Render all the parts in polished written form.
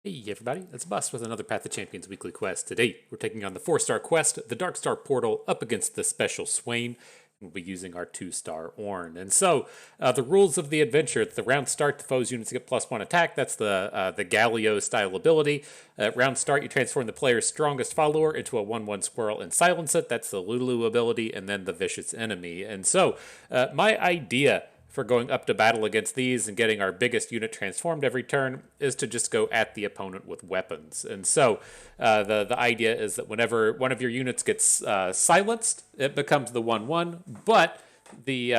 Hey everybody, it's Bust with another Path of Champions weekly quest. Today, we're taking on the 4-star quest, the Dark Star Portal, up against the special Swain. We'll be using our 2-star Ornn. And so, the rules of the adventure, at the round start, the foe's units get +1 attack. That's the Galio style ability. At round start, you transform the player's strongest follower into a 1/1 Squirrel and Silence it. That's the Lulu ability, and then the Vicious Enemy. And so, my idea for going up to battle against these and getting our biggest unit transformed every turn is to just go at the opponent with weapons. And so the idea is that whenever one of your units gets silenced, it becomes the 1/1, but the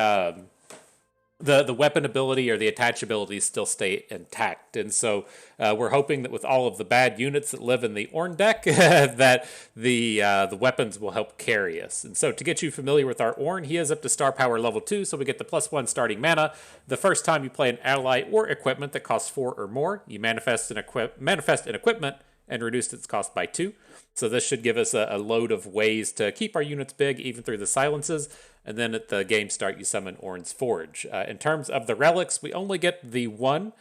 weapon ability or the attach abilities still stay intact. And so we're hoping that with all of the bad units that live in the Ornn deck, that the weapons will help carry us. And so to get you familiar with our Ornn, he is up to star power level 2, so we get the +1 starting mana. The first time you play an ally or equipment that costs 4 or more, you manifest an equipment and reduce its cost by 2. So this should give us a load of ways to keep our units big, even through the silences. And then at the game start, you summon Ornn's Forge. In terms of the relics, we only get the one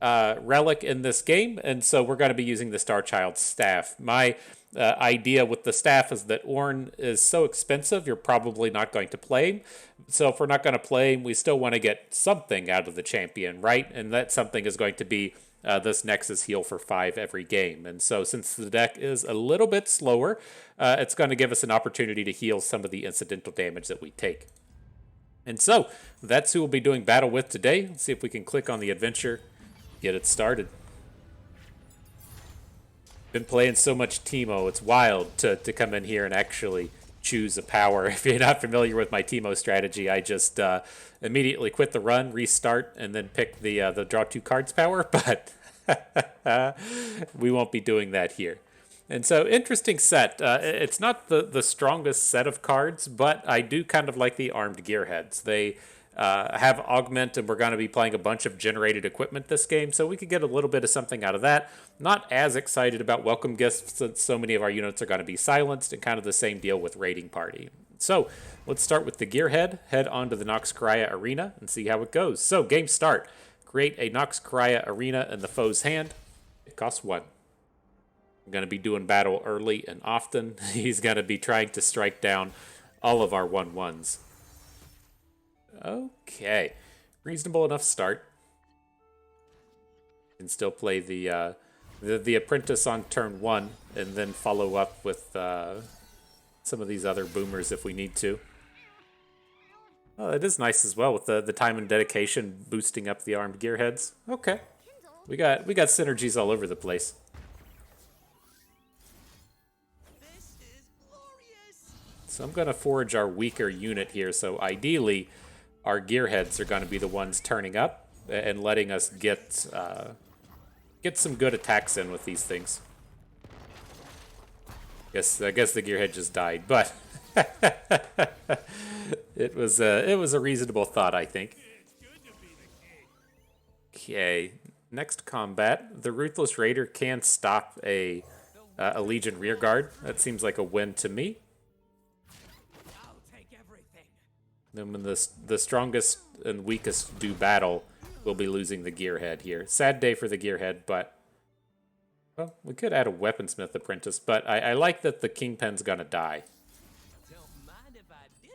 relic in this game, and so we're going to be using the Starchild's Staff. My idea with the staff is that Ornn is so expensive, you're probably not going to play him. So if we're not going to play him, we still want to get something out of the champion, right? And that something is going to be this Nexus heal for 5 every game. And so since the deck is a little bit slower, it's going to give us an opportunity to heal some of the incidental damage that we take. And so that's who we'll be doing battle with today. Let's see if we can click on the adventure, get it started. Been playing so much Teemo, it's wild to come in here and actually choose a power. If you're not familiar with my Teemo strategy, I just immediately quit the run, restart, and then pick the draw 2 cards power, but we won't be doing that here. And so, interesting set. It's not the strongest set of cards, but I do kind of like the armed gearheads. They have augment, and we're going to be playing a bunch of generated equipment this game, so we could get a little bit of something out of that. Not as excited about welcome gifts since so many of our units are going to be silenced, and kind of the same deal with raiding party. So let's start with the gearhead, head on to the Noxcria Arena, and see how it goes. So game start. Create a Noxcria Arena in the foe's hand. It costs 1. I'm going to be doing battle early and often. He's going to be trying to strike down all of our 1/1s. Okay, reasonable enough start. Can still play the apprentice on turn 1, and then follow up with some of these other boomers if we need to. Oh, it is nice as well with the time and dedication boosting up the armed gearheads. Okay, we got synergies all over the place. So I'm gonna forge our weaker unit here. So ideally, our gearheads are going to be the ones turning up and letting us get some good attacks in with these things. I guess the gearhead just died, but it was a reasonable thought, I think. Okay, next combat, the Ruthless Raider can stop a Legion rearguard. That seems like a win to me. Then when the strongest and weakest do battle, we'll be losing the gearhead here. Sad day for the gearhead, but well, we could add a weaponsmith apprentice, but I like that the Kingpin's gonna die. Don't mind if I do.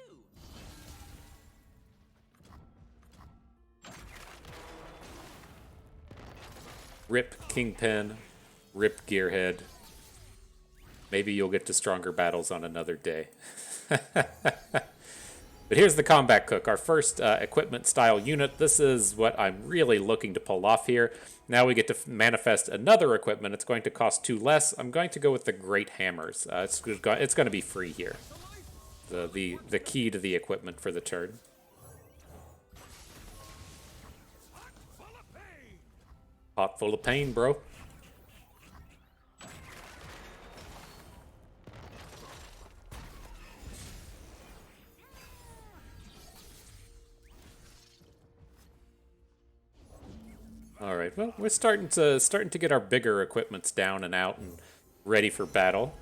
Rip Kingpin, rip gearhead. Maybe you'll get to stronger battles on another day. But here's the Combat Cook, our first equipment-style unit. This is what I'm really looking to pull off here. Now we get to manifest another equipment. It's going to cost 2 less. I'm going to go with the Great Hammers. It's going to be free here. The key to the equipment for the turn. Pot full of pain, bro. All right, well, we're starting to get our bigger equipments down and out and ready for battle.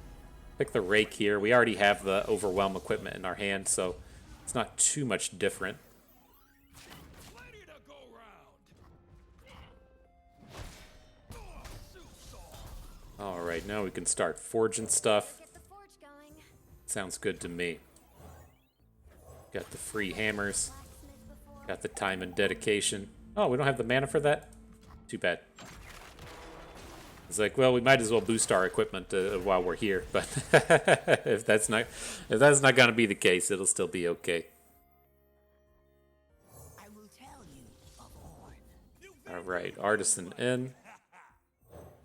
Pick the rake here. We already have the overwhelm equipment in our hand, so it's not too much different. All right, now we can start forging stuff. Get the forge going. Sounds good to me. Got the free hammers. Blacksmith before. Got the time and dedication. Oh, we don't have the mana for that? Too bad. It's like, well, we might as well boost our equipment while we're here, but if that's not going to be the case, it'll still be okay. I will tell you of Ornn. All right, Artisan in.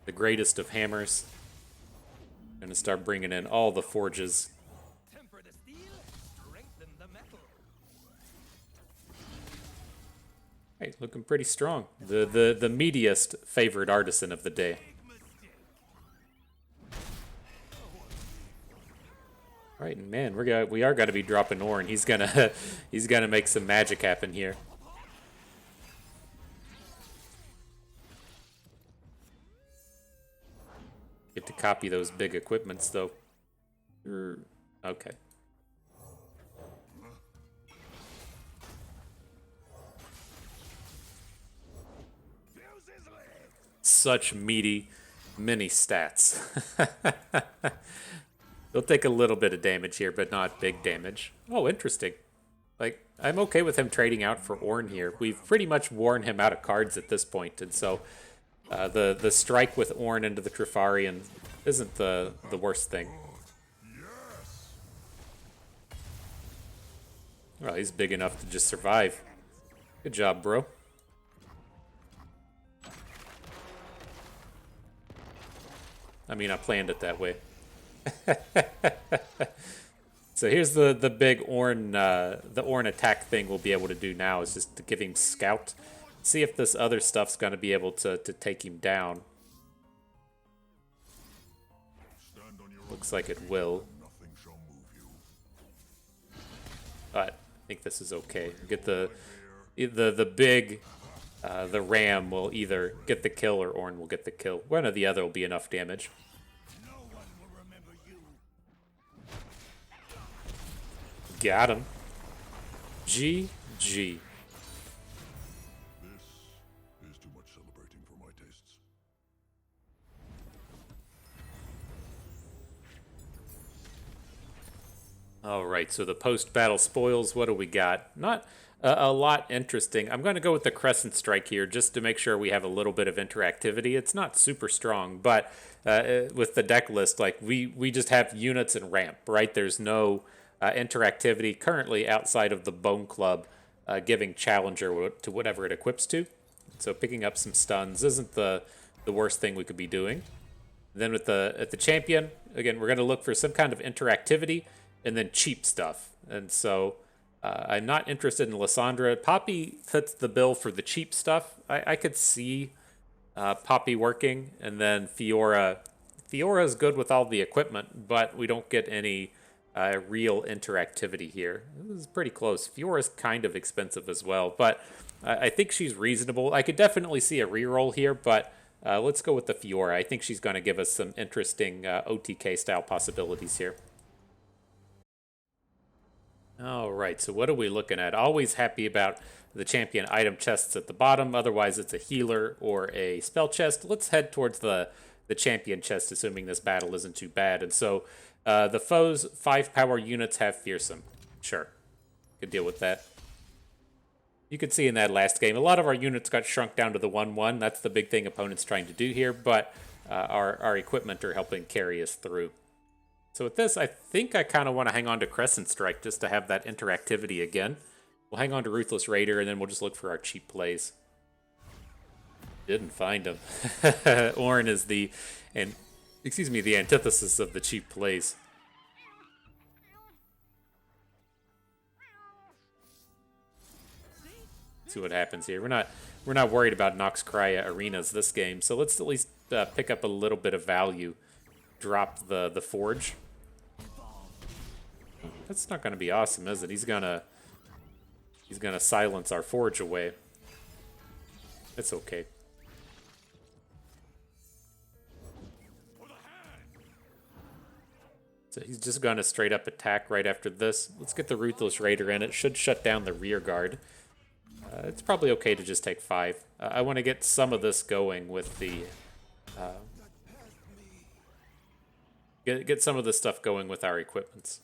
The greatest of hammers. Gonna start bringing in all the forges. Temper the steel, strengthen the metal. Right, looking pretty strong. The meatiest favorite artisan of the day. All right, and man, we are gonna be dropping Ornn. He's gonna make some magic happen here. Get to copy those big equipments though. Okay. Such meaty mini stats. They'll take a little bit of damage here, but not big damage. Oh, interesting. Like, I'm okay with him trading out for Ornn here. We've pretty much worn him out of cards at this point, and so the strike with Ornn into the Trifarian isn't the worst thing. Well, he's big enough to just survive. Good job, bro. I mean, I planned it that way. So here's the big Ornn, the Ornn attack thing we'll be able to do now is just to give him Scout. See if this other stuff's going to be able to take him down. Looks like it will. But I think this is okay. Get the big, the ram will either get the kill or Ornn will get the kill. One or the other will be enough damage. Got him. GG. This is too much celebrating for my tastes. All right, so the post-battle spoils, what do we got? Not a lot interesting. I'm going to go with the Crescent Strike here just to make sure we have a little bit of interactivity. It's not super strong, but with the deck list, like we just have units and ramp, right? There's no interactivity currently outside of the Bone Club giving Challenger to whatever it equips to. So picking up some stuns isn't the worst thing we could be doing. Then at the champion, again, we're going to look for some kind of interactivity and then cheap stuff. And so I'm not interested in Lysandra. Poppy fits the bill for the cheap stuff. I could see Poppy working, and then Fiora. Fiora is good with all the equipment, but we don't get any real interactivity here. This is pretty close. Fiora's kind of expensive as well, but I think she's reasonable. I could definitely see a reroll here, but let's go with the Fiora. I think she's going to give us some interesting OTK-style possibilities here. All right, so what are we looking at? Always happy about the champion item chests at the bottom. Otherwise, it's a healer or a spell chest. Let's head towards the champion chest, assuming this battle isn't too bad. And so the foe's 5 power units have Fearsome. Sure, could deal with that. You could see in that last game, a lot of our units got shrunk down to the 1-1. That's the big thing opponent's trying to do here, but our equipment are helping carry us through. So with this, I think I kind of want to hang on to Crescent Strike just to have that interactivity again. We'll hang on to Ruthless Raider, and then we'll just look for our cheap plays. Didn't find him. Ornn is the antithesis of the cheap plays. See what happens here. We're not worried about Noxcria arenas this game, so let's at least pick up a little bit of value. Drop the forge. That's not going to be awesome, is it? He's gonna silence our forge away. It's okay. So he's just going to straight up attack right after this. Let's get the Ruthless Raider in. It should shut down the rear guard. It's probably okay to just take 5. I want to get some of this going with the Get some of the stuff going with our equipments.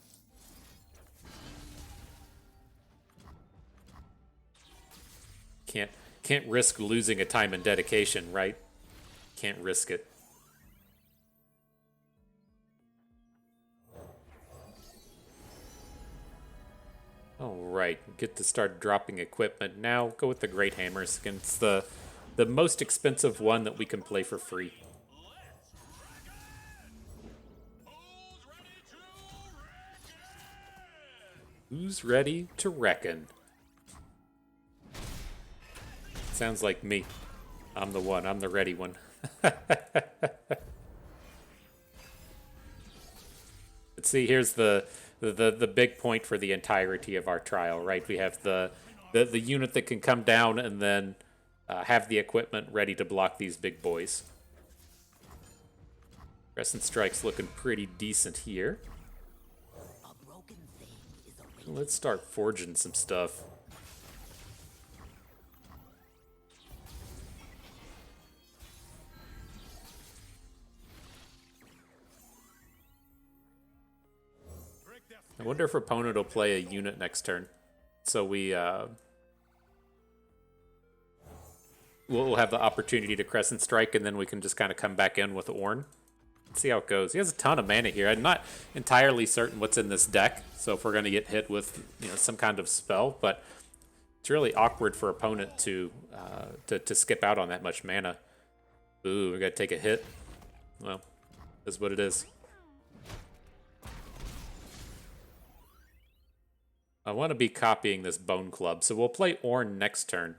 Can't risk losing a time and dedication, right? Can't risk it. Alright, get to start dropping equipment now. Go with the Great Hammers against the most expensive one that we can play for free. Who's ready to reckon? Sounds like me. I'm the one. I'm the ready one. Let's see, here's the big point for the entirety of our trial, right? We have the unit that can come down and then have the equipment ready to block these big boys. Crescent Strike's looking pretty decent here. Let's start forging some stuff. I wonder if opponent will play a unit next turn. So we'll have the opportunity to Crescent Strike, and then we can just kind of come back in with Ornn. Let's see how it goes. He has a ton of mana here. I'm not entirely certain what's in this deck, so if we're going to get hit with some kind of spell, but it's really awkward for opponent to skip out on that much mana. Ooh, we got to take a hit. Well, that's what it is. I want to be copying this Bone Club, so we'll play Ornn next turn.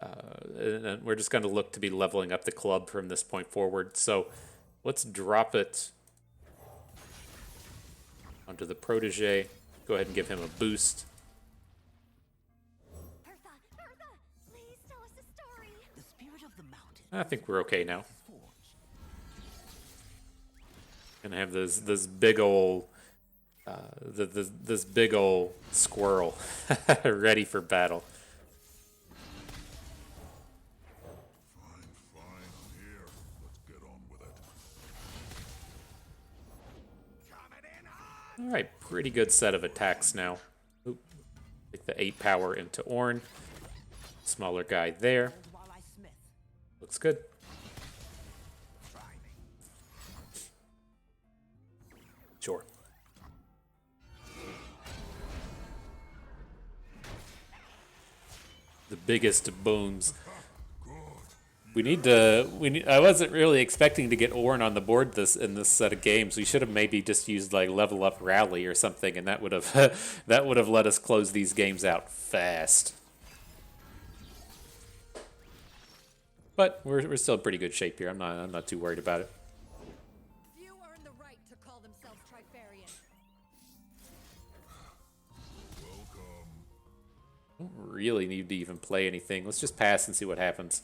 And we're just going to look to be leveling up the club from this point forward. So let's drop it onto the Protege. Go ahead and give him a boost. Bertha, please tell us a story. The spirit of the mountain. I think we're okay now. Gonna have this big ol' this big ol' squirrel ready for battle. Fine, I'm here. Let's get on with it. All right, pretty good set of attacks now. Oop. Take the 8 power into Ornn. Smaller guy there. Looks good. Sure. The biggest booms. I wasn't really expecting to get Ornn on the board in this set of games. We should have maybe just used like level up rally or something, and that would have that would have let us close these games out fast. But we're still in pretty good shape here. I'm not too worried about it. Few earn the right to call themselves Trifarian. Don't really need to even play anything. Let's just pass and see what happens.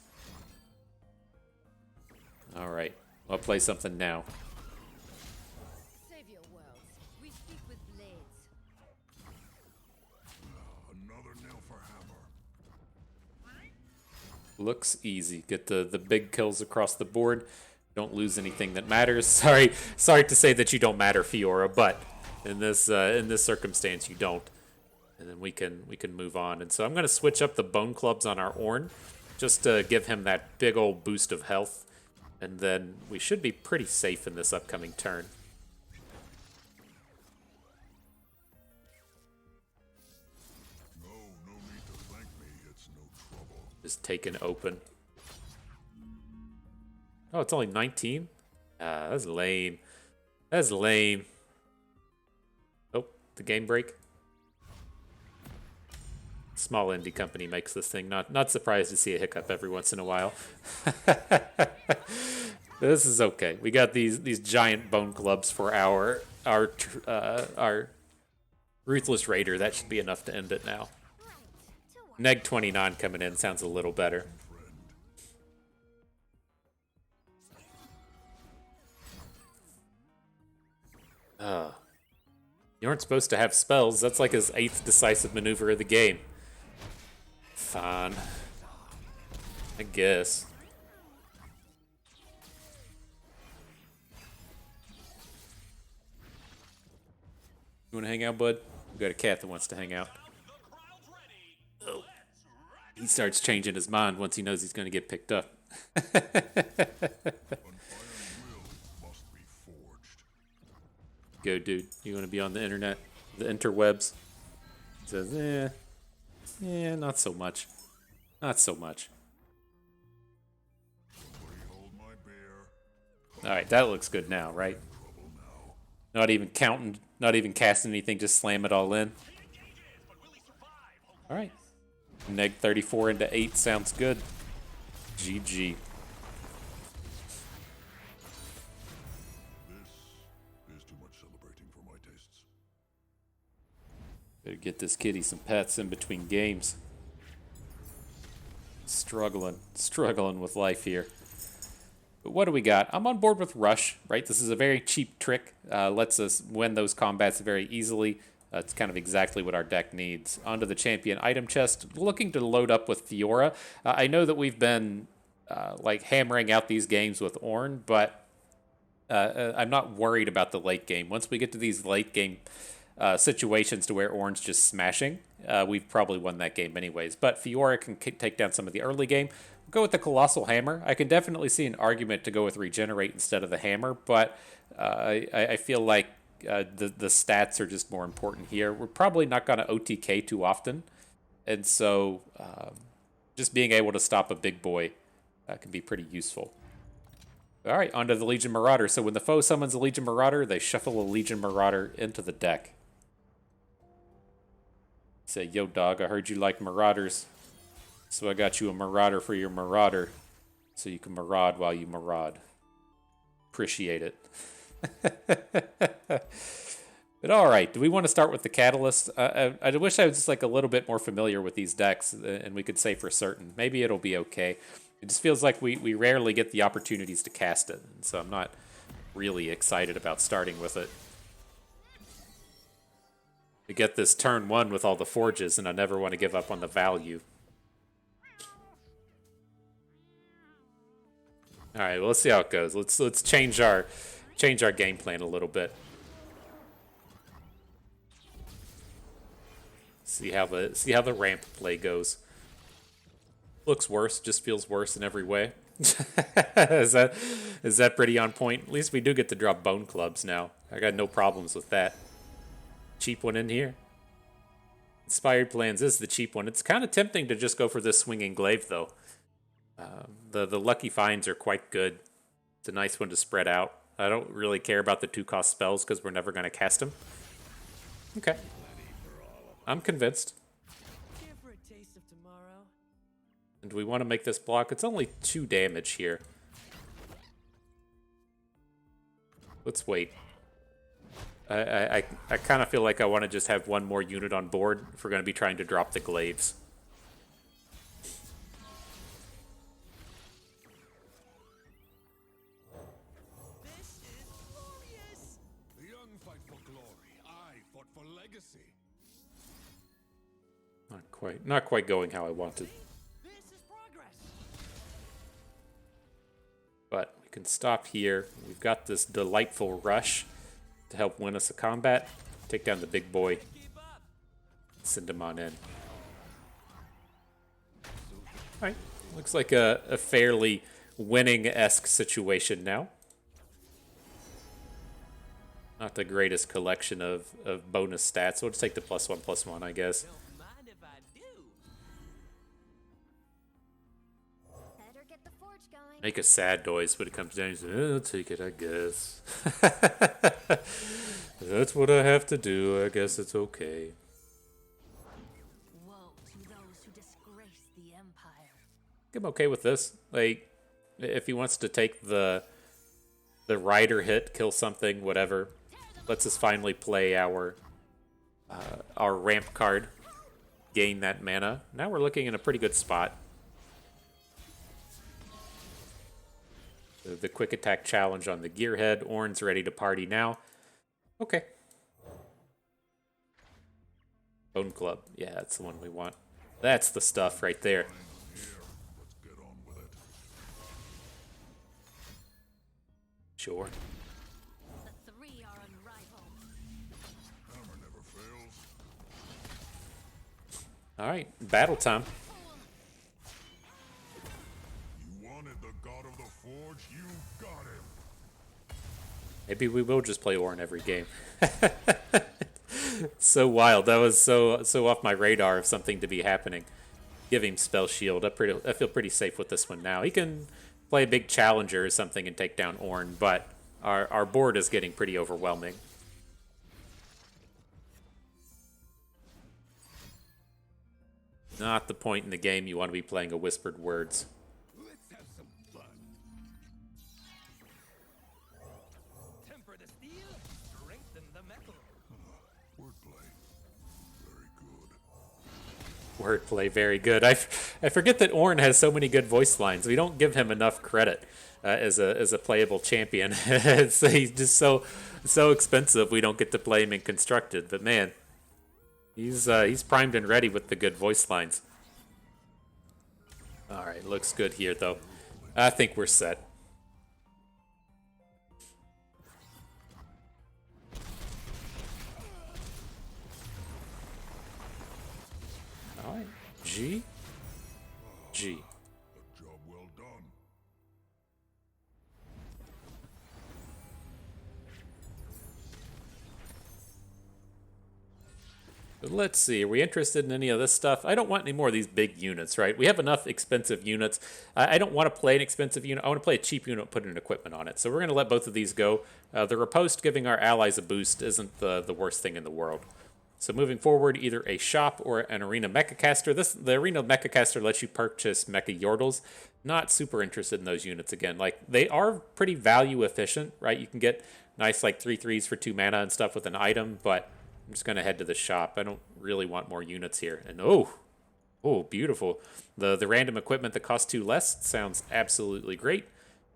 All right, I'll play something now. Save your worlds. We speak with blades. Another nail for hammer. Looks easy. Get the big kills across the board. Don't lose anything that matters. Sorry to say that you don't matter, Fiora, but in this circumstance you don't. And then we can move on. And so I'm going to switch up the Bone Clubs on our Ornn just to give him that big old boost of health. And then we should be pretty safe in this upcoming turn. No need to thank me. It's no trouble. Just taken open. Oh, it's only 19? That's lame. That's lame. Oh, the game break. Small indie company makes this thing. Not surprised to see a hiccup every once in a while. This is okay. We got these giant Bone Clubs for our Ruthless Raider. That should be enough to end it now. Neg 29 coming in sounds a little better. You aren't supposed to have spells. That's like his 8th decisive maneuver of the game. Fine. I guess. You want to hang out, bud? We got a cat that wants to hang out. Oh. He starts changing his mind once he knows he's going to get picked up. Must be forged. Go, dude. You want to be on the internet? The interwebs? He says, not so much. Not so much. Somebody hold my bear. Alright, that looks good now, right? Trouble now. Not even counting, not even casting anything, just slam it all in. Alright. Neg 34 into 8 sounds good. GG. This is too much celebrating for my tastes. Better get this kitty some pets in between games. Struggling with life here. But what do we got? I'm on board with Rush, right? This is a very cheap trick. Lets us win those combats very easily. It's kind of exactly what our deck needs. Onto the champion item chest. Looking to load up with Fiora. I know that we've been like hammering out these games with Ornn, but I'm not worried about the late game. Once we get to these late game situations to where Ornn's just smashing, we've probably won that game anyways. But Fiora can take down some of the early game. Go with the Colossal Hammer. I can definitely see an argument to go with Regenerate instead of the Hammer, but I feel like the stats are just more important here. We're probably not going to OTK too often, and so just being able to stop a big boy can be pretty useful. All right, onto the Legion Marauder. So when the foe summons a Legion Marauder, they shuffle a Legion Marauder into the deck. Say, yo, dog, I heard you like Marauders, so I got you a Marauder for your Marauder, so you can maraud while you maraud. Appreciate it. But all right, do we want to start with the Catalyst? I wish I was just like a little bit more familiar with these decks, and we could say for certain. Maybe it'll be okay. It just feels like we rarely get the opportunities to cast it, and so I'm not really excited about starting with it. We get this turn 1 with all the forges, and I never want to give up on the value. All right, well, let's see how it goes. Let's change our game plan a little bit. See how the ramp play goes. Looks worse, just feels worse in every way. Is that pretty on point? At least we do get to drop bone clubs now. I got no problems with that. Cheap one in here. Inspired Plans is the cheap one. It's kind of tempting to just go for this Swinging Glaive, though. The Lucky Finds are quite good. It's a nice one to spread out. I don't really care about the 2-cost spells because we're never going to cast them. Okay. I'm convinced. Care for a taste of tomorrow? And we want to make this block. It's only 2 damage here. Let's wait. I kind of feel like I want to just have one more unit on board if we're going to be trying to drop the glaives. This is glorious! The young fight for glory. I fought for legacy. Not quite going how I wanted. This is progress! But we can stop here. We've got this delightful rush to help win us a combat. Take down the big boy. Keep up! Send him on in. Alright. Looks like a fairly winning-esque situation now. Not the greatest collection of bonus stats. We'll just take the +1/+1, I guess. Don't mind if I do. Better get the forge going. Make a sad noise when it comes down. He's like, I'll take it, I guess. That's what I have to do. I guess it's okay. Woe to those who disgrace the Empire. I'm okay with this. Like, if he wants to take the rider hit, kill something, whatever, lets us finally play our ramp card, gain that mana. Now we're looking in a pretty good spot. The quick attack challenge on the gearhead. Ornn's ready to party now. Okay. Bone Club. Yeah, that's the one we want. That's the stuff right there. Here, let's get on with it. Sure. The three are unrivaled. Hammer never All right, battle time. You wanted the god of the forge, you got him. Maybe we will just play Ornn every game. So wild. That was so off my radar of something to be happening. Give him spell shield. I feel pretty safe with this one now. He can play a big challenger or something and take down Ornn, but our board is getting pretty overwhelming. Not the point in the game you want to be playing a whispered words. Let's have some fun. Temper the steel, strengthen the metal. Wordplay. Very good. Wordplay, very good. I forget that Ornn has so many good voice lines. We don't give him enough credit as a playable champion. He's just so expensive. We don't get to play him in constructed. But man, he's primed and ready with the good voice lines. All right, looks good here though. I think we're set. All right, G. A job well done. But let's see, are we interested in any of this stuff? I don't want any more of these big units, right? We have enough expensive units. I don't want to play an expensive unit. I want to play a cheap unit and put an equipment on it. So we're going to let both of these go. The riposte giving our allies a boost isn't the worst thing in the world. So moving forward, either a shop or an arena mechacaster. The arena mechacaster lets you purchase mecha yordles. Not super interested in those units again. Like, they are pretty value efficient, right? You can get nice like 3/3s for 2 mana and stuff with an item, but I'm just going to head to the shop. I don't really want more units here. And oh, beautiful. The random equipment that costs 2 less sounds absolutely great.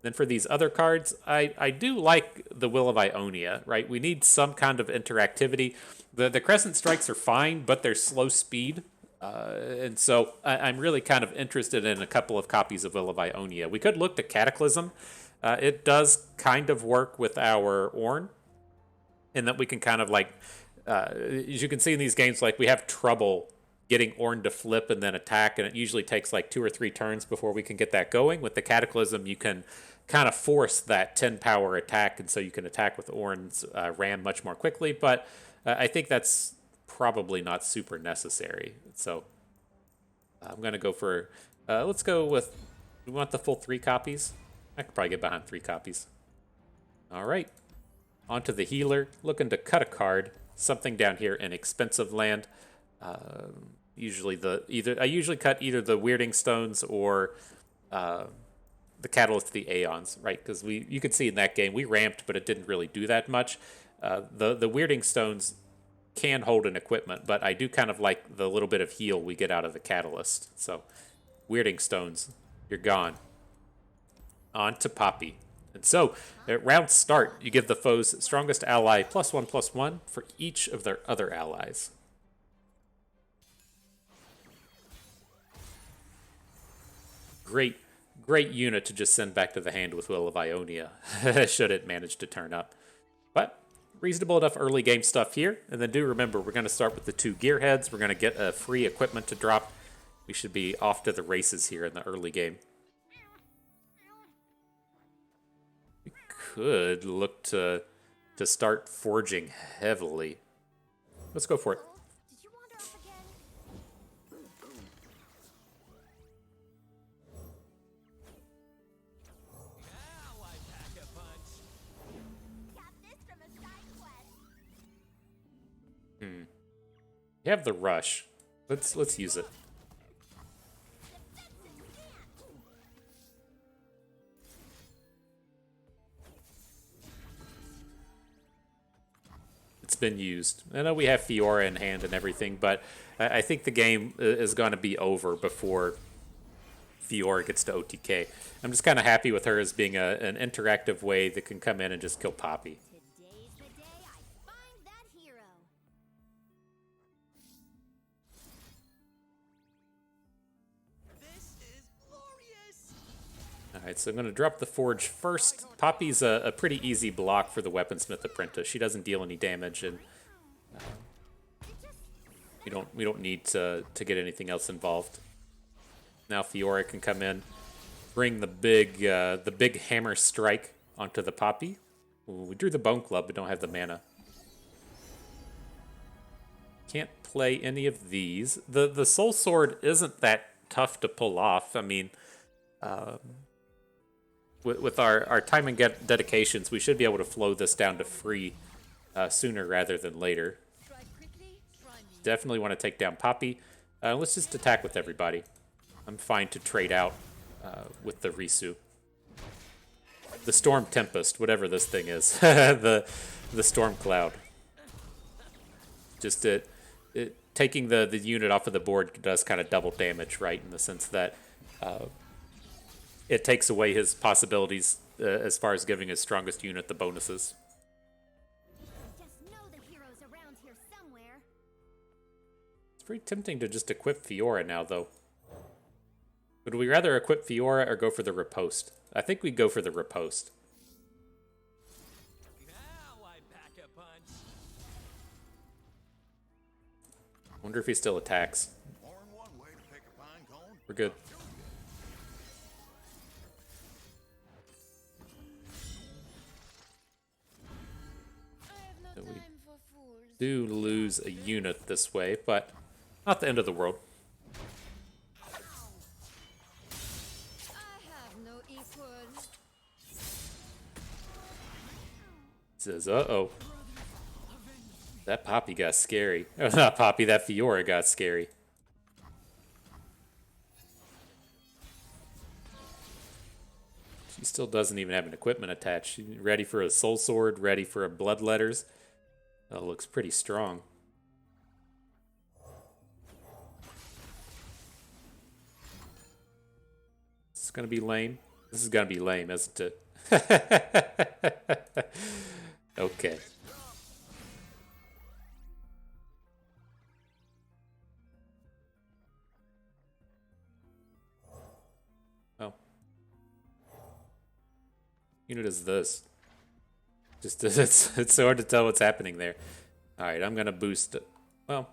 Then for these other cards, I do like the Will of Ionia, right? We need some kind of interactivity. The Crescent Strikes are fine, but they're slow speed. And so I'm really kind of interested in a couple of copies of Will of Ionia. We could look to Cataclysm. It does kind of work with our Ornn, in that we can kind of like, as you can see in these games, like we have trouble getting Ornn to flip and then attack, and it usually takes like 2 or 3 turns before we can get that going. With the Cataclysm, you can kind of force that 10 power attack, and so you can attack with Ornn's ram much more quickly, but I think that's probably not super necessary. So I'm going to go for, let's go with, we want the full 3 copies? I could probably get behind 3 copies. All right, onto the healer, looking to cut a card, something down here in expensive land. Usually I usually cut either the Weirding Stones or the Catalyst to the Aeons, right? Because you could see in that game we ramped, but it didn't really do that much. The Weirding Stones can hold an equipment, but I do kind of like the little bit of heal we get out of the Catalyst. So Weirding Stones, you're gone. On to Poppy. And so, at round start, you give the foe's strongest ally +1/+1 for each of their other allies. Great unit to just send back to the hand with Will of Ionia, should it manage to turn up. But reasonable enough early game stuff here. And then do remember, we're going to start with the 2 gearheads. We're going to get a free equipment to drop. We should be off to the races here in the early game. We could look to start forging heavily. Let's go for it. Did you wander off again? Now I pack a punch. Got this from a side quest. You have the rush. Let's use it. It's been used. I know we have Fiora in hand and everything, but I think the game is going to be over before Fiora gets to OTK. I'm just kind of happy with her as being an interactive way that can come in and just kill Poppy. Today's the day I find that hero. This is glorious. All right, so I'm going to drop the Forge first. Poppy's a pretty easy block for the Weaponsmith Apprentice. She doesn't deal any damage, and We don't need to get anything else involved. Now Fiora can come in, bring the big hammer strike onto the Poppy. Ooh, we drew the Bone Club, but don't have the mana. Can't play any of these. The Soul Sword isn't that tough to pull off. I mean, with our time and dedications, we should be able to flow this down to free sooner rather than later. Strike quickly, try me. Definitely want to take down Poppy. Let's just attack with everybody. I'm fine to trade out with the Risu. The Storm Tempest, whatever this thing is. the Storm Cloud. Just taking the unit off of the board does kind of double damage, right? In the sense that it takes away his possibilities as far as giving his strongest unit the bonuses. Just know the hero's around here somewhere. It's pretty tempting to just equip Fiora now, though. Would we rather equip Fiora or go for the Riposte? I think we'd go for the Riposte. Now I pack a punch. Wonder if he still attacks. More than one way to pick a pine cone. We're good. I have no So we time for fools. do lose a unit this way, but not the end of the world. I have no equal. Says, uh-oh. That Poppy got scary. Oh, not Poppy, that Fiora got scary. She still doesn't even have an equipment attached. She's ready for a Soul Sword, ready for a Bloodletters. That looks pretty strong. This is gonna be lame. This is gonna be lame, isn't it? Okay. Oh. Unit is this. Just it's so hard to tell what's happening there. Alright, I'm gonna boost it. Well.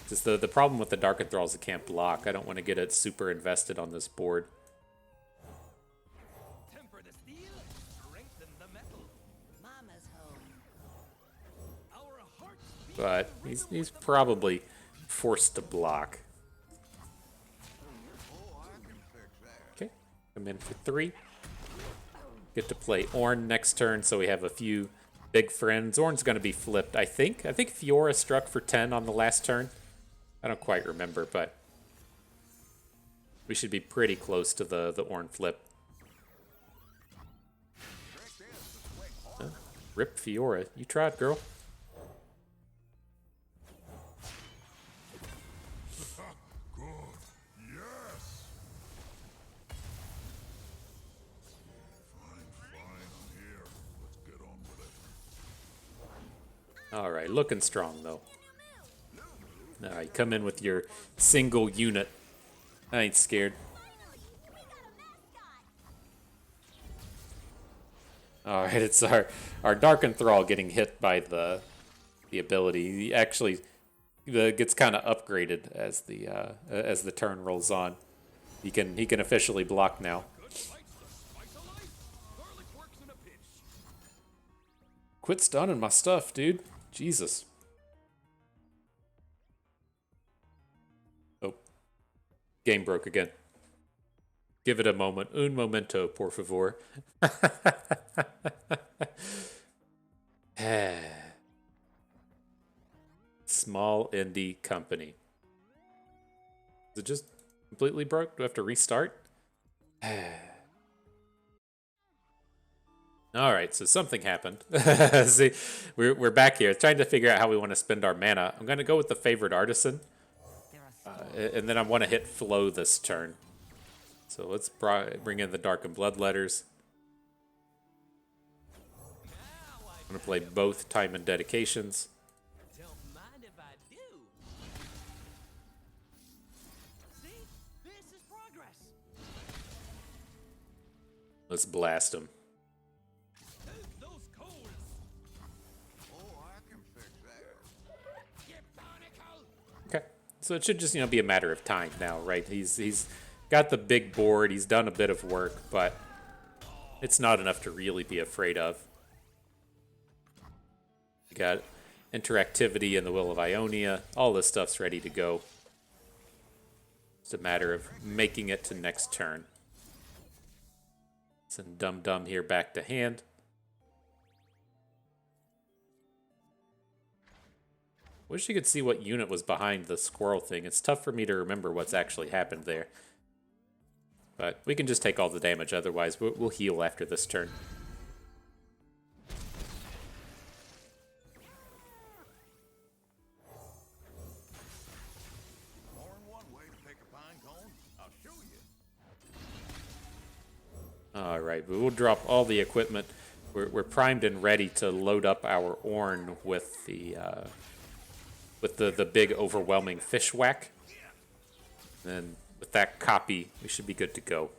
Just the problem with the Dark Enthrall is it can't block. I don't want to get it super invested on this board. Temper the steel, strengthen the metal. Mama's home. Our hearts beat But the rhythm he's with the probably forced to block. Oh, I can fix that. Okay, come in for 3. Get to play Ornn next turn, so we have a few big friends. Ornn's going to be flipped, I think. I think Fiora struck for 10 on the last turn. I don't quite remember, but we should be pretty close to the Ornn flip. Huh? Rip Fiora. You tried, girl. Good. Yes. Fine, I'm here. Let's get on with it. All right, looking strong, though. All right, come in with your single unit. I ain't scared. All right, it's our Dark Enthrall getting hit by the ability. He actually gets kind of upgraded as the turn rolls on. He can officially block now. good fights the spice of life. Garlic works in a pinch. Quit stunning my stuff, dude. Jesus. Oh, game broke again. Give it a moment. Un momento, por favor. Small indie company. Is it just completely broke? Do I have to restart? All right, so something happened. See, we're back here trying to figure out how we want to spend our mana. I'm going to go with the Favorite Artisan, and then I want to hit Flow this turn. So let's bring in the Dark and Bloodletters. I'm going to play both Time and Dedications. Don't mind if I do. See? This is progress. Let's blast them. Take those coals. Oh, I can fix that. So it should just, be a matter of time now, right? He's got the big board. He's done a bit of work, but it's not enough to really be afraid of. You got interactivity in the Will of Ionia. All this stuff's ready to go. It's a matter of making it to next turn. Send Dum Dum here back to hand. Wish you could see what unit was behind the squirrel thing. It's tough for me to remember what's actually happened there. But we can just take all the damage, otherwise we'll heal after this turn. Alright, but we'll drop all the equipment. We're primed and ready to load up our Ornn with the big overwhelming fish whack. And with that copy, we should be good to go.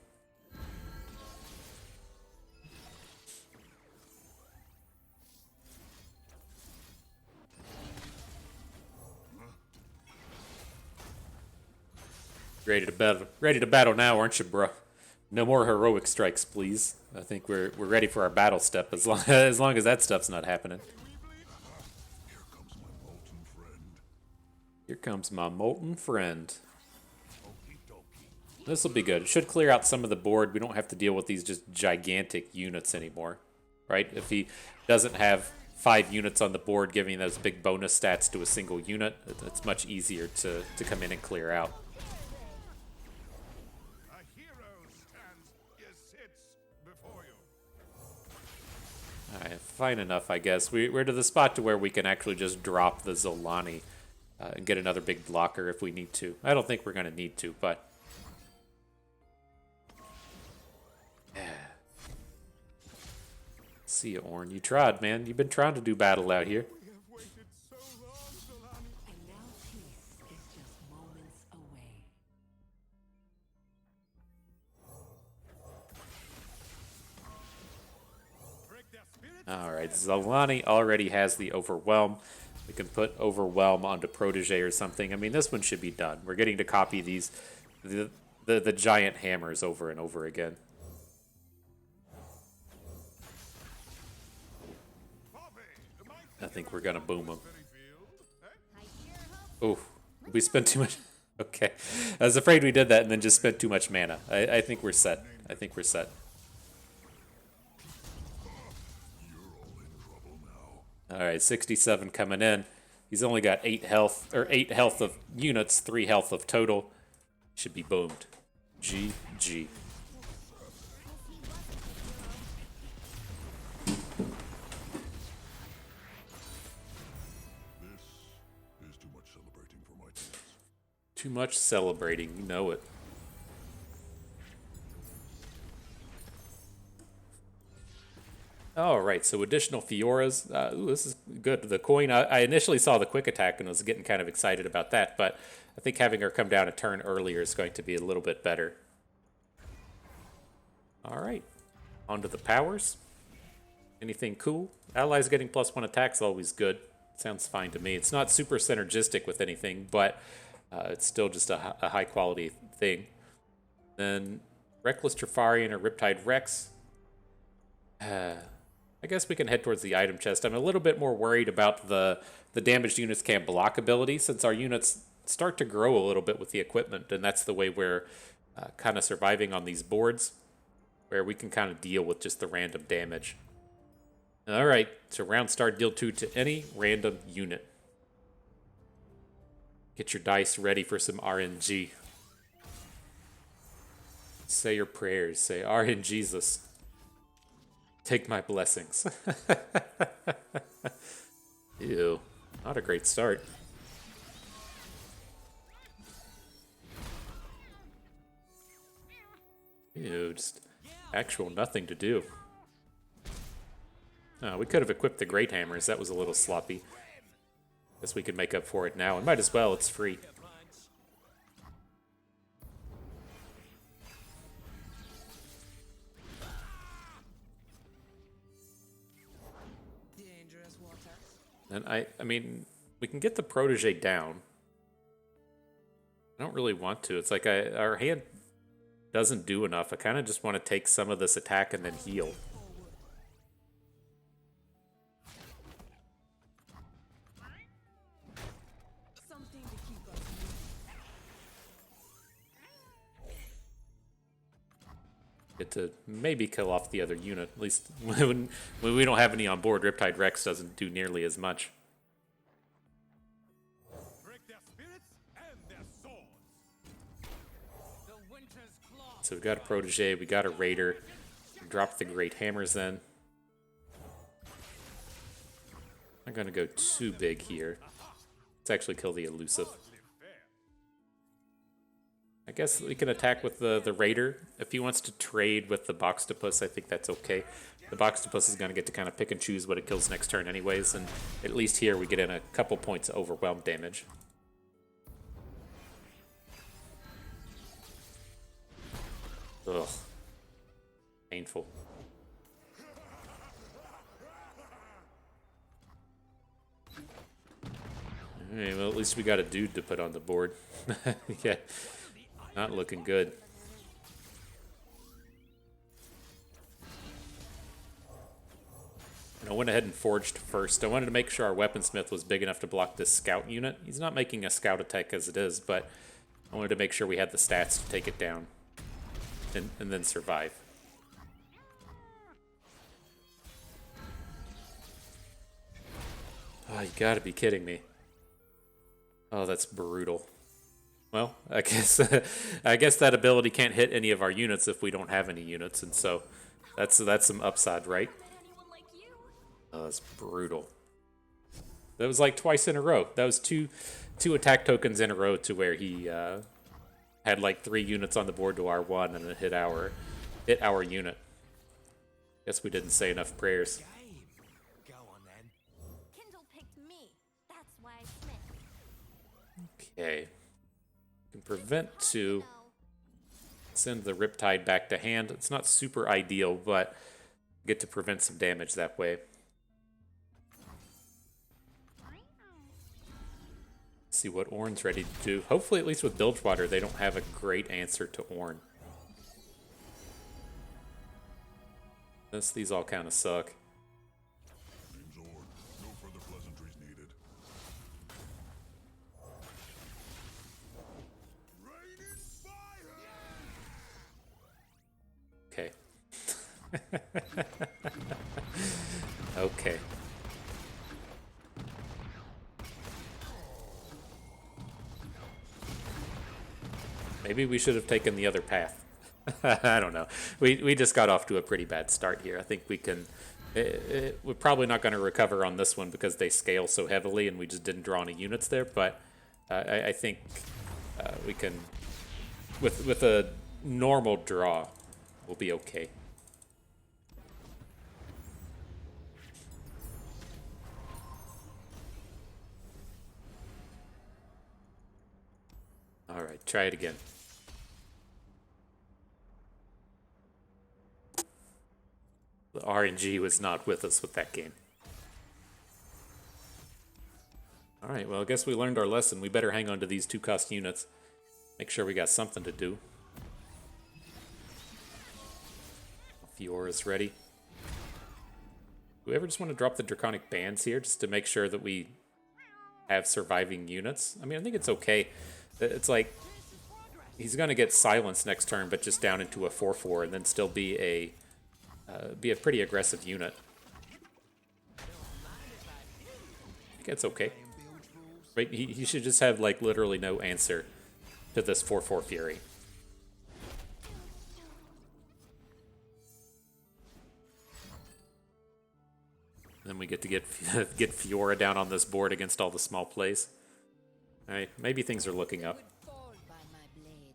Ready to battle now, aren't you, bro? No more heroic strikes, please. I think we're ready for our battle step as long as that stuff's not happening. Here comes my molten friend. This will be good. It should clear out some of the board. We don't have to deal with these just gigantic units anymore, right? If he doesn't have 5 units on the board giving those big bonus stats to a single unit, it's much easier to come in and clear out. Alright, fine enough, I guess. We're to the spot to where we can actually just drop the Zolani and get another big blocker if we need to. I don't think we're going to need to, but... See ya, Ornn. You tried, man. You've been trying to do battle out here. Alright, Zolani already has the Overwhelm. We can put Overwhelm onto Protege or something. I mean, this one should be done. We're getting to copy these, the giant hammers over and over again. I think we're gonna boom them. Ooh, we spent too much. Okay, I was afraid we did that and then just spent too much mana. I think we're set. I think we're set. Alright, 67 coming in. He's only got 8 health, or 8 health of units, 3 health of total. Should be boomed. GG. This is too much celebrating for my taste. Too much celebrating, you know it. All right, so additional Fioras. Ooh, this is good. The coin, I initially saw the quick attack and was getting kind of excited about that, but I think having her come down a turn earlier is going to be a little bit better. All right, on to the powers. Anything cool? Allies getting +1 attack's always good. Sounds fine to me. It's not super synergistic with anything, but it's still just a high quality thing. Then Reckless Trifarian or Riptide Rex. I guess we can head towards the item chest. I'm a little bit more worried about the damaged units can't block ability, since our units start to grow a little bit with the equipment, and that's the way we're kind of surviving on these boards, where we can kind of deal with just the random damage. Alright, so round start, deal 2 to any random unit. Get your dice ready for some RNG. Say your prayers. Say, RNGesus. Take my blessings. Ew. Not a great start. Ew, just actual nothing to do. Oh, we could have equipped the Great Hammers. That was a little sloppy. Guess we can make up for it now. And might as well, it's free. And I mean, we can get the Protege down. I don't really want to. It's like our hand doesn't do enough. I kind of just want to take some of this attack and then heal. Something to keep us Get to maybe kill off the other unit. At least when we don't have any on board, Riptide Rex doesn't do nearly as much. Break their spirits and their swords. The winter's claw. So we've got a Protege, we got a Raider. Drop the Great Hammers then. I'm gonna go too big here. Let's actually kill the Elusive. I guess we can attack with the Raider. If he wants to trade with the Boxtopus, I think that's okay. The Boxtopus is going to get to kind of pick and choose what it kills next turn anyways, and at least here we get in a couple points of overwhelm damage. Ugh. Painful. Alright, well at least we got a dude to put on the board. Yeah. Not looking good. And I went ahead and forged first. I wanted to make sure our weaponsmith was big enough to block this scout unit. He's not making a scout attack as it is, but I wanted to make sure we had the stats to take it down and then survive. Oh, you gotta be kidding me. Oh, that's brutal. Well, I guess that ability can't hit any of our units if we don't have any units, and so that's some upside, right? Oh, that's brutal. That was like twice in a row. That was two attack tokens in a row to where he had like 3 units on the board to our 1 and it hit our unit. Guess we didn't say enough prayers. Go on then. Kindle picked me. That's why I Smith. Okay. Can prevent 2. Send the Riptide back to hand. It's not super ideal, but get to prevent some damage that way. See what Ornn's ready to do. Hopefully, at least with Bilgewater, they don't have a great answer to Ornn. These all kind of suck. Name's Ornn. No further pleasantries needed. Rain in fire! Okay. Okay. Maybe we should have taken the other path. I don't know. We just got off to a pretty bad start here. I think we can... we're probably not going to recover on this one because they scale so heavily and we just didn't draw any units there, but I think we can... With a normal draw, we'll be okay. Alright, try it again. The RNG was not with us with that game. Alright, well I guess we learned our lesson. We better hang on to these 2-cost units. Make sure we got something to do. Fiora's ready. Do we ever just want to drop the Draconic Bands here just to make sure that we have surviving units? I mean, I think it's okay. It's like, he's going to get Silence next turn, but just down into a 4/4 and then still be a pretty aggressive unit. I think it's okay. Right? He should just have, like, literally no answer to this 4/4 Fury. Then we get to get Fiora down on this board against all the small plays. Alright, maybe things are looking up. Fall by my blade.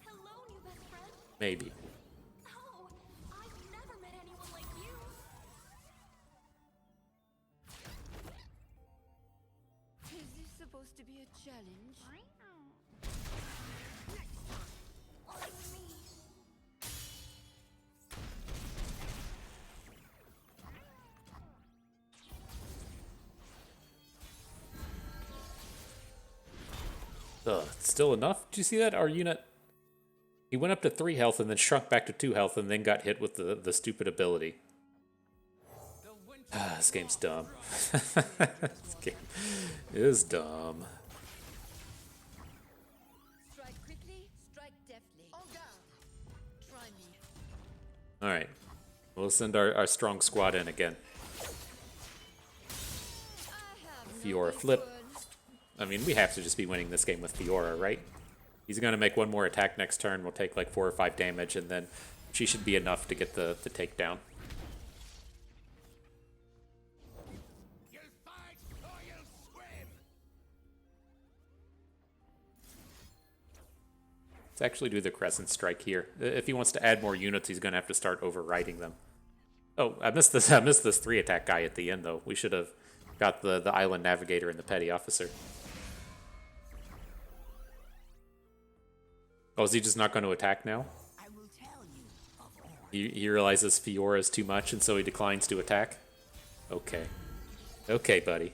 Hello, new best friend. Maybe. Oh, I've never met anyone like you. Is this supposed to be a challenge? Like me. Ugh, still enough? Did you see that? Our unit, he went up to 3 health and then shrunk back to 2 health and then got hit with the stupid ability. This game's dumb. This game is dumb. Strike quickly, strike deftly. Try me. Alright. We'll send our strong squad in again. I have Fiora no flip. words. I mean, we have to just be winning this game with Fiora, right? He's going to make one more attack next turn. We'll take like 4 or 5 damage, and then she should be enough to get the takedown. You'll fight or you'll swim. Let's actually do the Crescent Strike here. If he wants to add more units, he's going to have to start overriding them. Oh, I missed this 3-attack guy at the end, though. We should have got the Island Navigator and the Petty Officer. Oh, is he just not going to attack now? I will tell you of Ornn. He realizes Fiora is too much, and so he declines to attack? Okay. Okay, buddy.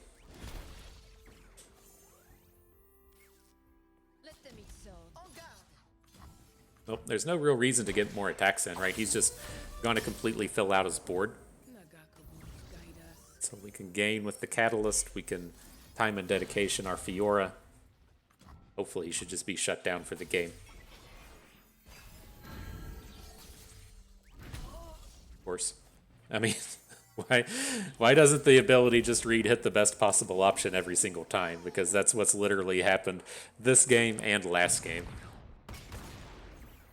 Let them eat salt. Well, there's no real reason to get more attacks in, right? He's just going to completely fill out his board. So we can gain with the Catalyst. We can time and dedication our Fiora. Hopefully he should just be shut down for the game. Of course. I mean, why doesn't the ability just read hit the best possible option every single time? Because that's what's literally happened this game and last game.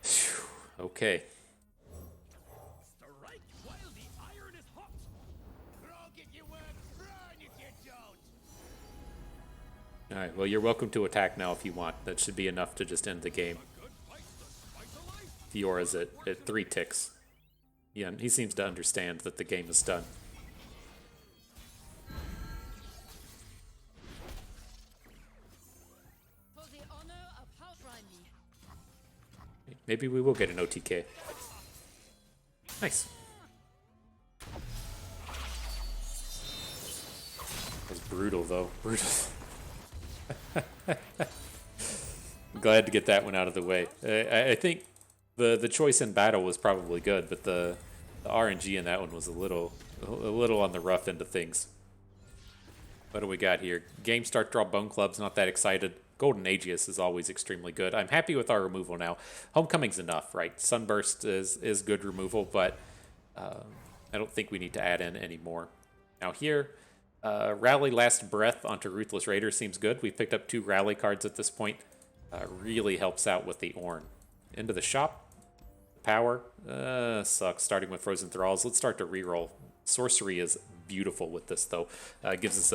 Phew. Okay. Strike while the iron is hot. Frog if you work, run if you don't. Alright, well, you're welcome to attack now if you want. That should be enough to just end the game. Good fight's the spice of life. Fiora's at 3 ticks. Yeah, he seems to understand that the game is done. For the honor of House Riley. Maybe we will get an OTK. Nice. It's brutal, though. Brutal. I'm glad to get that one out of the way. I think the choice in battle was probably good, but the RNG in that one was a little on the rough end of things. What do we got here? Game start, draw Bone Clubs, not that excited. Golden Aegis is always extremely good. I'm happy with our removal now. Homecoming's enough, right? Sunburst is good removal, but I don't think we need to add in any more. Now here, Rally Last Breath onto Ruthless Raider seems good. We've picked up 2 Rally cards at this point. Really helps out with the Ornn. Into the shop. Power. Sucks, starting with Frozen Thralls. Let's start to reroll. Sorcery is beautiful with this, though. Gives us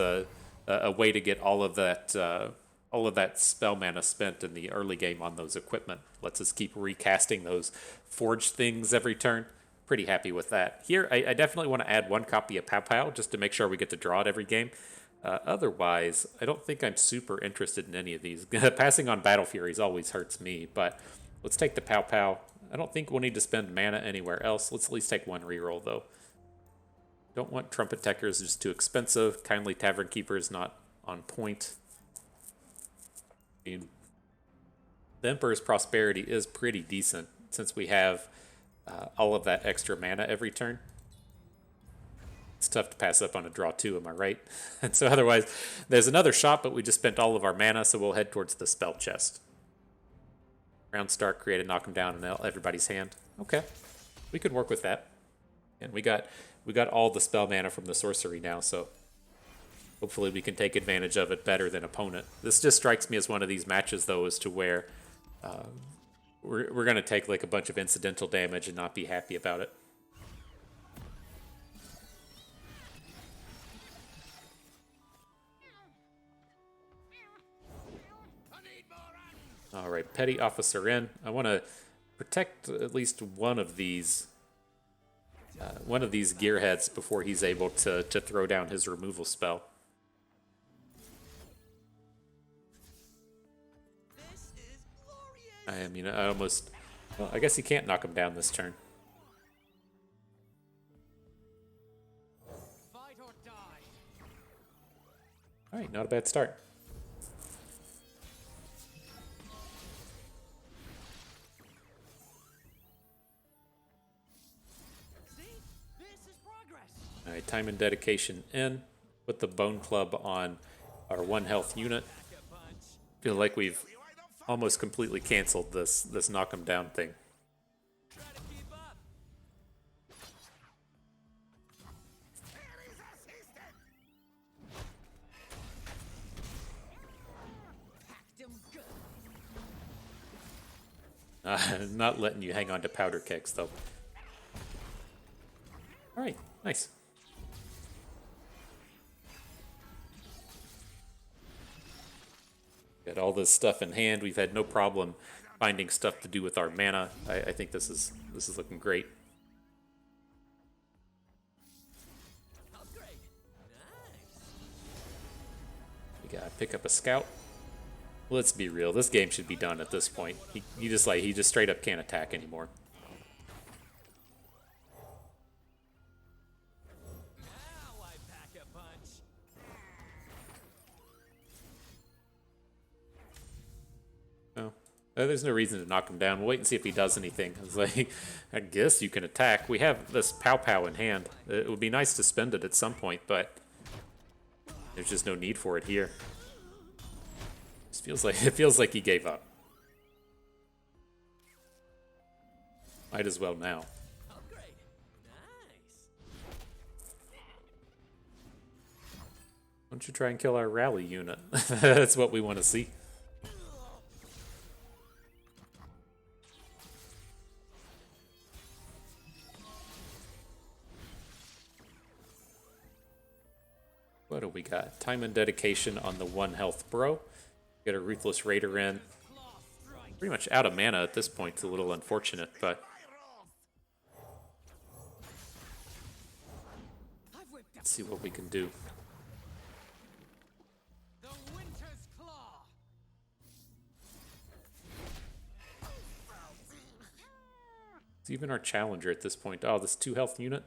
a way to get all of that spell mana spent in the early game on those equipment. Lets us keep recasting those forged things every turn. Pretty happy with that. Here, I definitely want to add 1 copy of Pow Pow just to make sure we get to draw it every game. Otherwise, I don't think I'm super interested in any of these. Passing on Battle Furies always hurts me, but let's take the Pow Pow. I don't think we'll need to spend mana anywhere else. Let's at least take 1 reroll, though. Don't want Trumpet Techers, just too expensive. Kindly Tavern Keeper is not on point. I mean, the Emperor's Prosperity is pretty decent since we have all of that extra mana every turn. It's tough to pass up on a draw too, am I right? And so otherwise, there's another shot, but we just spent all of our mana, so we'll head towards the spell chest. Round start, create a knock 'em down in everybody's hand. Okay, we could work with that. And we got all the spell mana from the sorcery now, so hopefully we can take advantage of it better than opponent. This just strikes me as one of these matches, though, as to where we're going to take like a bunch of incidental damage and not be happy about it. All right, Petty Officer in. I want to protect at least one of these gearheads before he's able to throw down his removal spell. This is glorious. I mean, I almost... Well, I guess he can't knock him down this turn. Fight or die. All right, not a bad start. All right, time and dedication in. Put the bone club on our 1 health unit. Feel like we've almost completely canceled this knock 'em down thing. Try to keep up. Not letting you hang on to powder kegs though. All right, nice. Got all this stuff in hand. We've had no problem finding stuff to do with our mana. I think this is looking great. Upgrade. Nice. We gotta pick up a scout. Let's be real. This game should be done at this point. He just straight up can't attack anymore. Now I pack a punch. No, there's no reason to knock him down. We'll wait and see if he does anything. It's like, I guess you can attack. We have this pow pow in hand. It would be nice to spend it at some point, but there's just no need for it here. It feels like he gave up. Might as well now. Upgrade. Nice. Why don't you try and kill our rally unit? That's what we want to see. What do we got? Time and dedication on the 1 health bro. Get a Ruthless Raider in. Pretty much out of mana at this point. It's a little unfortunate, but let's see what we can do. The Winter's Claw. It's even our challenger at this point. Oh, this 2 health unit?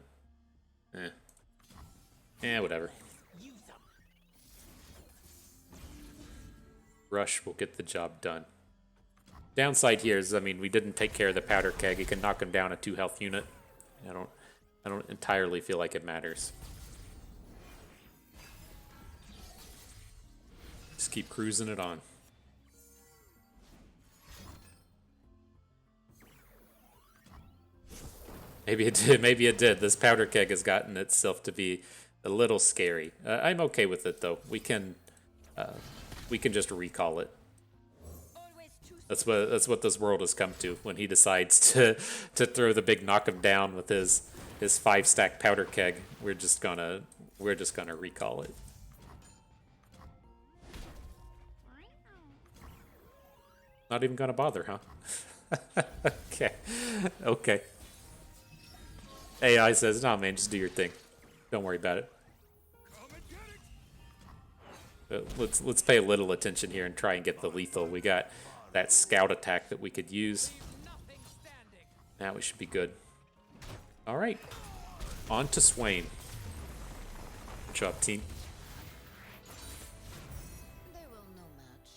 Whatever. Use 'em. Rush will get the job done. Downside here is, I mean, we didn't take care of the powder keg. It can knock him down a 2 health unit. I don't entirely feel like it matters. Just keep cruising it on. Maybe it did. Maybe it did. This powder keg has gotten itself to be a little scary. I'm okay with it though. We can just recall it. Always too That's what this world has come to when he decides to throw the big knock him down with his 5-stack powder keg. We're just gonna recall it. Not even gonna bother, huh? Okay. AI says, "No, man, just do your thing. Don't worry about it." Let's pay a little attention here and try and get the lethal. We got that scout attack that we could use. Nothing standing. Now we should be good. All right, on to Swain. Good job, team. They will no match.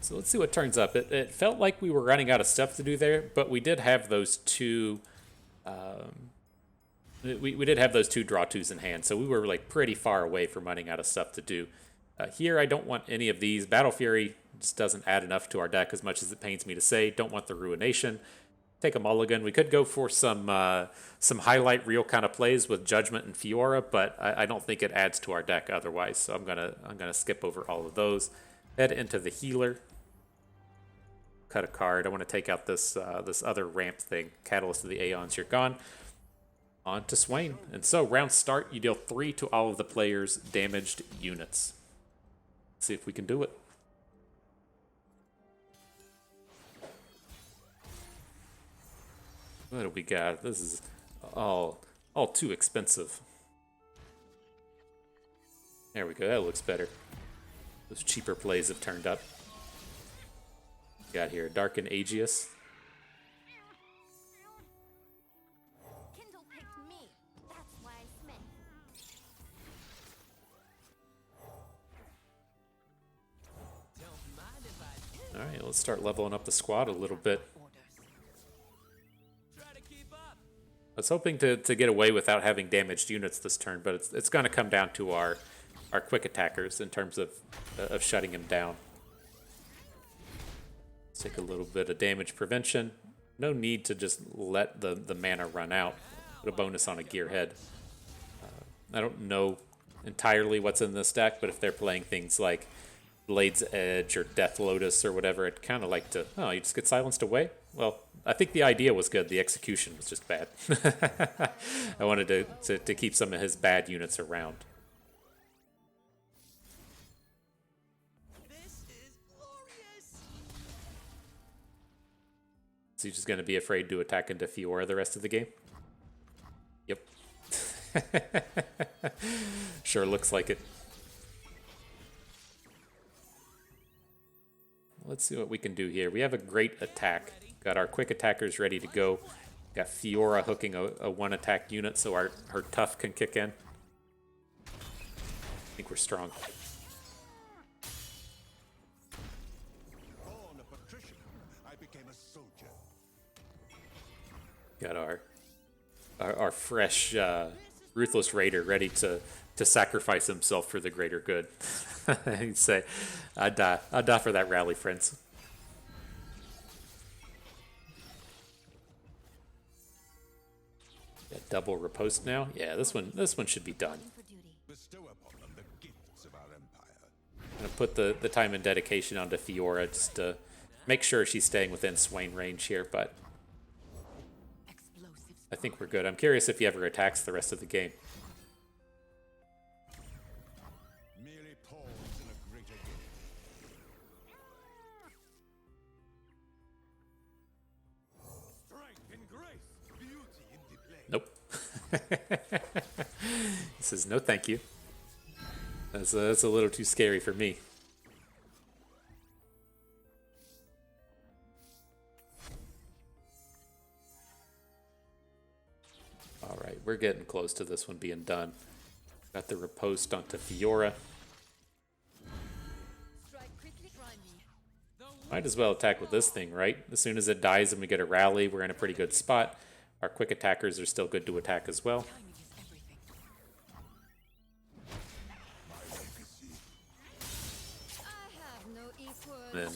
So let's see what turns up. It felt like we were running out of stuff to do there, but we did have those two. We did have those 2 draw 2s in hand, so we were like pretty far away from running out of stuff to do. Here, I don't want any of these. Battle Fury just doesn't add enough to our deck, as much as it pains me to say. Don't want the Ruination. Take a mulligan. We could go for some highlight reel kind of plays with Judgment and Fiora, but I don't think it adds to our deck otherwise. So I'm gonna skip over all of those. Head into the healer. Cut a card. I want to take out this other ramp thing. Catalyst of the Aeons. You're gone. On to Swain. And so, round start, you deal 3 to all of the players' damaged units. Let's see if we can do it. What do we got? This is all too expensive. There we go. That looks better. Those cheaper plays have turned up. Got here Darken Aegis. Kindle picked me. That's why I smith. Don't mind if I do. All right, let's start leveling up the squad a little bit. Orders. I was hoping to get away without having damaged units this turn, but it's going to come down to our quick attackers in terms of shutting him down. Let's take a little bit of damage prevention. No need to just let the mana run out. Put a bonus on a gearhead. I don't know entirely what's in this deck, but if they're playing things like Blade's Edge or Death Lotus or whatever, I'd kind of like to, oh, you just get silenced away? Well, I think the idea was good. The execution was just bad. I wanted to keep some of his bad units around. This is glorious. So you're just going to be afraid to attack into Fiora the rest of the game? Yep. Sure looks like it. Let's see what we can do here. We have a great attack. Got our quick attackers ready to go. Got Fiora hooking a one attack unit so her tough can kick in. I think we're strong. Born a patrician, I became a soldier. Got our fresh ruthless raider ready to sacrifice himself for the greater good. He'd say, I'd die for that rally, friends. Got double riposte now. Yeah, this one should be done. For duty. Bestow upon them the gifts of our empire. I'm gonna put the time and dedication onto Fiora just to make sure she's staying within Swain range here, but Explosives. I think we're good. I'm curious if he ever attacks the rest of the game. Merely pawns in a greater game. Strength and grace, beauty in the blade. Nope. He says, no thank you. That's a little too scary for me. Alright, we're getting close to this one being done. Got the riposte onto Fiora. Strike quickly, try me. Might as well attack with this thing, right? As soon as it dies and we get a rally, we're in a pretty good spot. Our quick attackers are still good to attack as well. Timing is everything. I have no equal. Then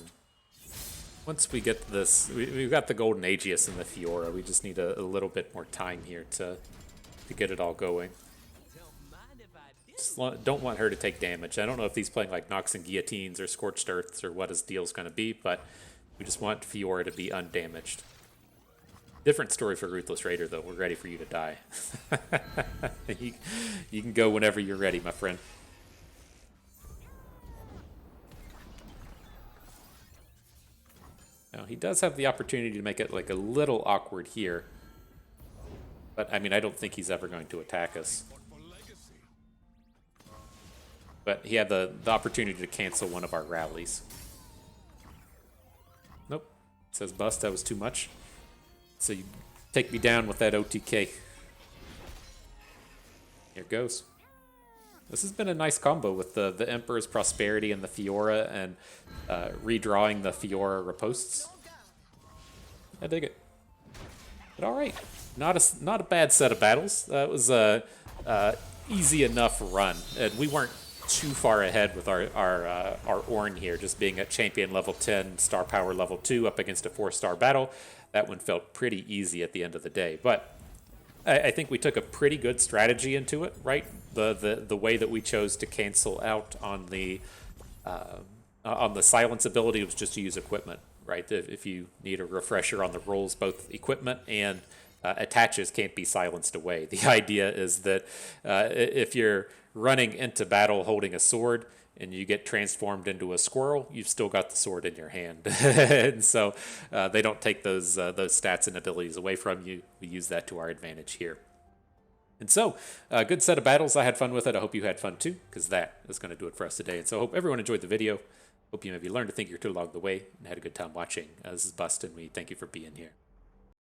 once we get this, we've got the Golden Aegis and the Fiora. We just need a little bit more time here to get it all going. Just don't want her to take damage. I don't know if he's playing like Nox and Guillotines or Scorched Earths or what his deal's going to be, but we just want Fiora to be undamaged. Different story for Ruthless Raider, though. We're ready for you to die. You can go whenever you're ready, my friend. Now, he does have the opportunity to make it like a little awkward here. But, I mean, I don't think he's ever going to attack us. But he had the opportunity to cancel one of our rallies. Nope. It says bust, that was too much. So you take me down with that OTK. Here goes. This has been a nice combo with the Emperor's Prosperity and the Fiora and redrawing the Fiora ripostes. I dig it. But all right, not a bad set of battles. That was a easy enough run, and we weren't too far ahead with our Ornn here, just being at champion level 10, star power level 2 up against a 4-star battle. That one felt pretty easy at the end of the day, but I think we took a pretty good strategy into it, right? The way that we chose to cancel out on the silence ability was just to use equipment, right? If you need a refresher on the rules, both equipment and attaches can't be silenced away. The idea is that if you're running into battle holding a sword and you get transformed into a squirrel, you've still got the sword in your hand. And so they don't take those stats and abilities away from you. We use that to our advantage here. And so, good set of battles. I had fun with it. I hope you had fun too, because that is going to do it for us today. And so I hope everyone enjoyed the video. Hope you maybe learned a thing or two along the way and had a good time watching. This is Bust, and we thank you for being here.